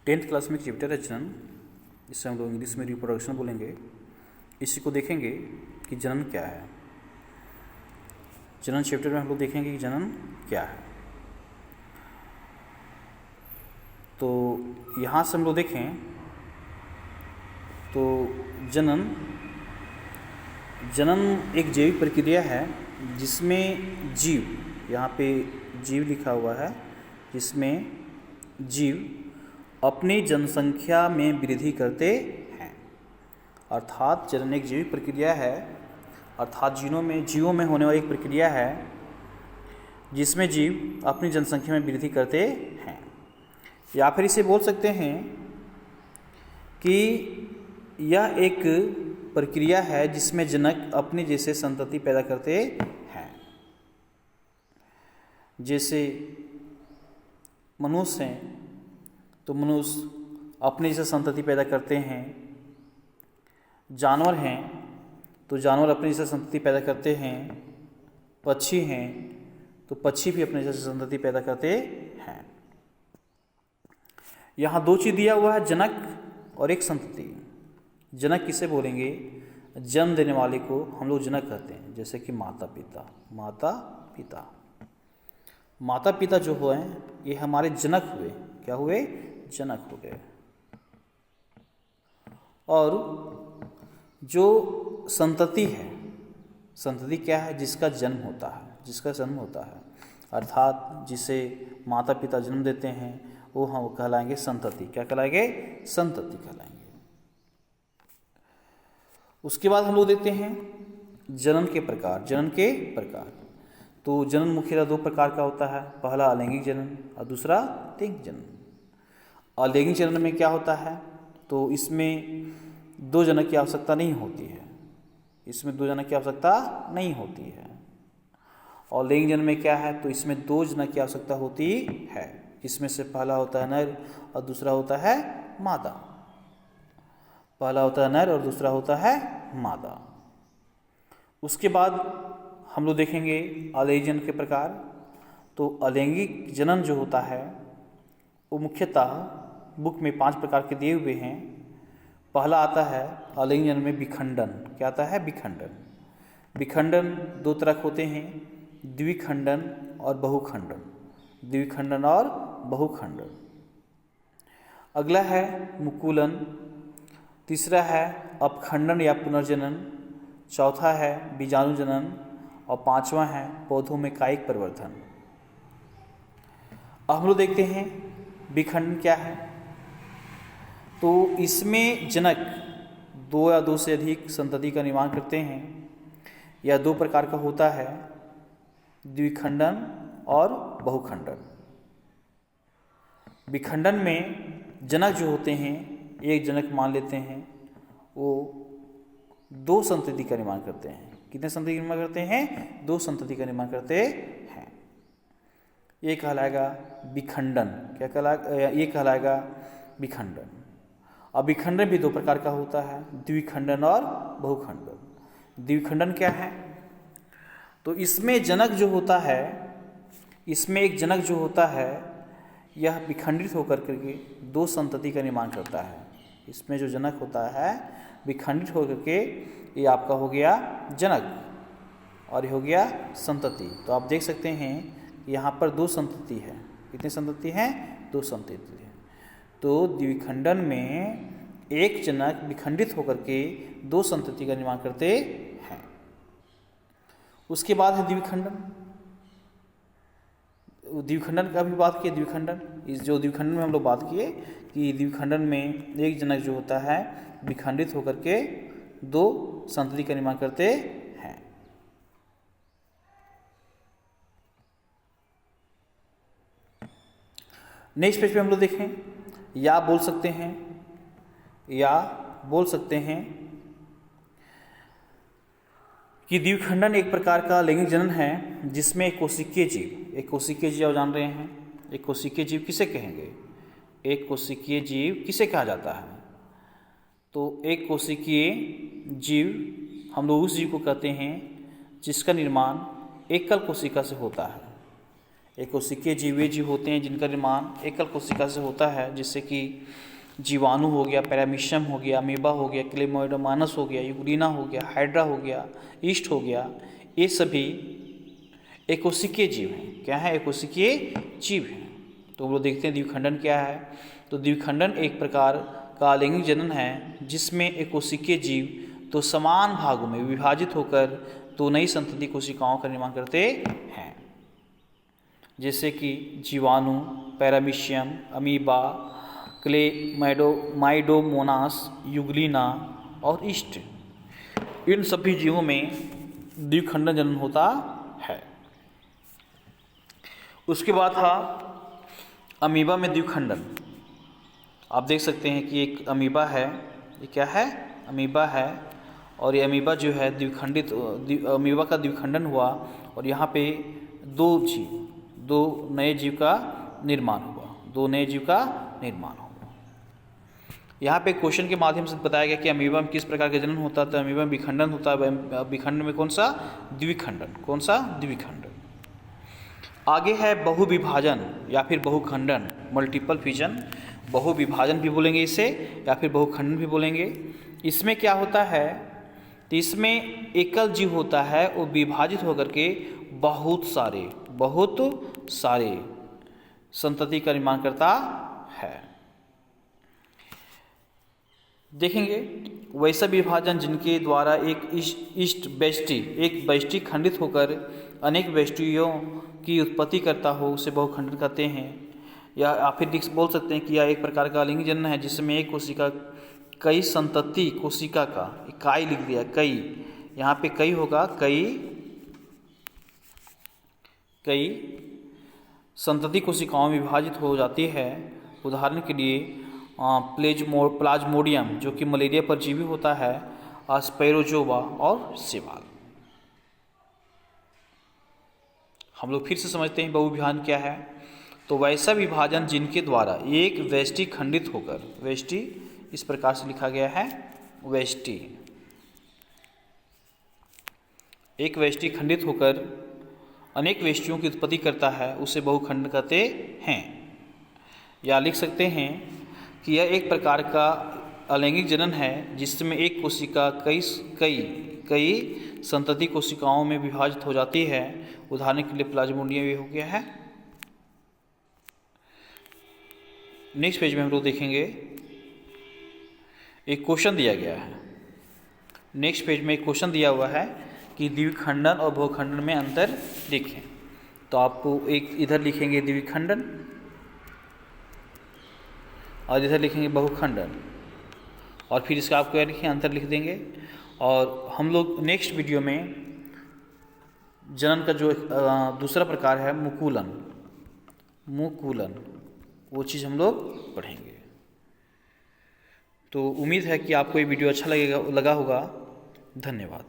10th class में एक chapter है जनन, इससे हम लोग इंग्लिश में रिप्रोडक्शन बोलेंगे। इसी को देखेंगे कि जनन क्या है। जनन चैप्टर में हम लोग देखेंगे कि जनन क्या है। तो यहाँ से हम लोग देखें तो जनन एक जैविक प्रक्रिया है जिसमें जीव, यहाँ पे जीव लिखा हुआ है, जिसमें जीव अपनी जनसंख्या में वृद्धि करते हैं। अर्थात जनन एक जैविक प्रक्रिया है, अर्थात जीवों में होने वाली एक प्रक्रिया है जिसमें जीव अपनी जनसंख्या में वृद्धि करते हैं। या फिर इसे बोल सकते हैं कि यह एक प्रक्रिया है जिसमें जनक अपने जैसे संतति पैदा करते हैं। जैसे मनुष्य हैं तो मनुष्य अपने जैसे संतति पैदा करते हैं। जानवर हैं तो जानवर अपने जैसे संतति पैदा करते हैं। पक्षी हैं तो पक्षी भी अपने जैसे संतति पैदा करते हैं। यहाँ दो चीज़ दिया हुआ है, जनक और एक संतति। जनक किसे बोलेंगे? जन्म देने वाले को हम लोग जनक कहते हैं, जैसे कि माता पिता जो हुए ये हमारे जनक हुए। क्या हुए? जनक हो गए। और जो संतति है, संतति क्या है? जिसका जन्म होता है, अर्थात जिसे माता पिता जन्म देते हैं वो हम कहलाएंगे संतति। क्या कहलाएंगे? संतति कहलाएंगे। उसके बाद हम लोग देखते हैं जनन के प्रकार। तो जनन मुख्यतः दो प्रकार का होता है, पहला अलैंगिक जनन और दूसरा लैंगिक जनन। अलैंगिक जनन में क्या होता है? तो इसमें दो जनक की आवश्यकता नहीं होती है। और लैंगिक जनन में क्या है? तो इसमें दो जनक की आवश्यकता होती है। इसमें से पहला होता है नर और दूसरा होता है मादा। उसके बाद हम लोग देखेंगे अलैंगिक जनन के प्रकार। तो अलैंगिक जनन जो होता है वो मुख्यतः बुक में 5 प्रकार के दिए हुए हैं। पहला आता है अलैंगिक जनन में विखंडन। क्या आता है? विखंडन दो तरह के होते हैं, द्विखंडन और बहुखंडन। अगला है मुकुलन, तीसरा है अपखंडन या पुनर्जनन, चौथा है बीजाणुजनन और पांचवा है पौधों में कायिक परिवर्तन। अब हम लोग देखते हैं विखंडन क्या है। तो इसमें जनक दो या दो से अधिक संतति का निर्माण करते हैं। यह दो प्रकार का होता है, द्विखंडन और बहुखंडन। विखंडन में जनक जो होते हैं, एक जनक मान लेते हैं, वो दो संतति का निर्माण करते हैं। कितने संतति का निर्माण करते हैं? 2 संतति का निर्माण करते हैं। ये कहलाएगा विखंडन। ये कहलाएगा विखंडन। अब विखंडन भी दो प्रकार का होता है, द्विखंडन और बहुखंडन। द्विखंडन क्या है? तो इसमें एक जनक जो होता है यह विखंडित होकर के 2 संतति का निर्माण करता है। इसमें जो जनक होता है विखंडित होकर के ये आपका हो गया जनक और ये हो गया संतति। तो आप देख सकते हैं यहाँ पर 2 संतति है। कितने संतति हैं? 2 संतति है। तो द्विखंडन में एक जनक विखंडित होकर के 2 संतति का निर्माण करते हैं। उसके बाद है द्विखंडन का भी बात किए। द्विखंडन में हम लोग बात किए कि द्विखंडन में एक जनक जो होता है विखंडित होकर के 2 संतति का निर्माण करते हैं। नेक्स्ट पेज पे हम लोग देखें, या बोल सकते हैं कि द्विखंडन एक प्रकार का लैंगिक जनन है जिसमें एक कोशिकीय जीव आप जान रहे हैं। एक कोशिकीय जीव किसे कहेंगे? एक कोशिकीय जीव किसे कहा जाता है? तो एक कोशिकीय जीव हम लोग उस जीव को कहते हैं जिसका निर्माण एकल कोशिका से होता है। एकोशिकीय जीव वे जीव होते हैं जिनका निर्माण एकल कोशिका से होता है, जिससे कि जीवाणु हो गया, पैरामीशियम हो गया, अमीबा हो गया, क्लेमाइडोमोनास हो गया, यूग्लिना हो गया, हाइड्रा हो गया, ईस्ट हो गया, ये सभी एकोशिकीय जीव हैं। क्या है? एकोशिकीय जीव हैं। तो हम लोग देखते हैं द्विखंडन क्या है। तो द्विखंडन एक प्रकार का अलैंगिक जनन है जिसमें एकोशिकीय जीव तो समान भागों में विभाजित होकर तो नई संतति कोशिकाओं का निर्माण करते हैं, जैसे कि जीवाणु, पैरामीशियम, अमीबा, क्लेमाइडोमोनास, यूग्लिना और ईस्ट। इन सभी जीवों में द्विखंडन जनन होता है। उसके बाद था अमीबा में द्विखंडन। आप देख सकते हैं कि एक अमीबा है, ये क्या है? अमीबा है, और ये अमीबा जो है द्विखंडित, अमीबा का द्विखंडन हुआ और यहाँ पे दो नए जीव का निर्माण हुआ। यहाँ पे क्वेश्चन के माध्यम से बताया गया कि अमीबा में किस प्रकार का जनन होता है। तो अमीबा में विखंडन होता है। विखंडन में कौन सा? द्विखंडन। आगे है बहुविभाजन या फिर बहुखंडन, मल्टीपल फिजन। बहुविभाजन भी बोलेंगे इसे या फिर बहुखंडन भी बोलेंगे। इसमें क्या होता है? तो इसमें एकल जीव होता है, वो विभाजित होकर के बहुत सारे संतति का निर्माण करता है। देखेंगे वैसा विभाजन जिनके द्वारा एक व्यष्टि खंडित होकर अनेक व्यष्टियों की उत्पत्ति करता हो, उसे बहुखंडन कहते हैं। या फिर बोल सकते हैं कि यह एक प्रकार का अलैंगिक जनन है जिसमें एक कोशिका कई संतति कोशिका का, इकाई लिख दिया, कई, यहाँ पे कई होगा, कई संतति कोशिकाओं में विभाजित हो जाती है। उदाहरण के लिए प्लाज्मोडियम जो कि मलेरिया परजीवी होता है, स्पैरोजोवा और शैवाल। हम लोग फिर से समझते हैं बहुविभाजन क्या है। तो वैसा विभाजन जिनके द्वारा एक व्यष्टि खंडित होकर, व्यष्टि इस प्रकार से लिखा गया है, व्यष्टि, एक व्यष्टि खंडित होकर अनेक व्यष्टियों की उत्पत्ति करता है, उसे बहुखंडन कहते हैं। या लिख सकते हैं कि यह एक प्रकार का अलैंगिक जनन है जिसमें एक कोशिका कई संतति कोशिकाओं में विभाजित हो जाती है। उदाहरण के लिए प्लाज्मोडियम ये हो गया है। नेक्स्ट पेज में हम लोग देखेंगे एक क्वेश्चन दिया गया है। नेक्स्ट पेज में एक क्वेश्चन दिया हुआ है कि द्विखंडन और बहुखंडन में अंतर लिखें। तो आपको एक इधर लिखेंगे द्विखंडन और इधर लिखेंगे बहुखंडन, और फिर इसका आप क्या लिखें, अंतर लिख देंगे। और हम लोग नेक्स्ट वीडियो में जनन का जो दूसरा प्रकार है मुकुलन, वो चीज़ हम लोग पढ़ेंगे। तो उम्मीद है कि आपको ये वीडियो अच्छा लगा होगा। धन्यवाद।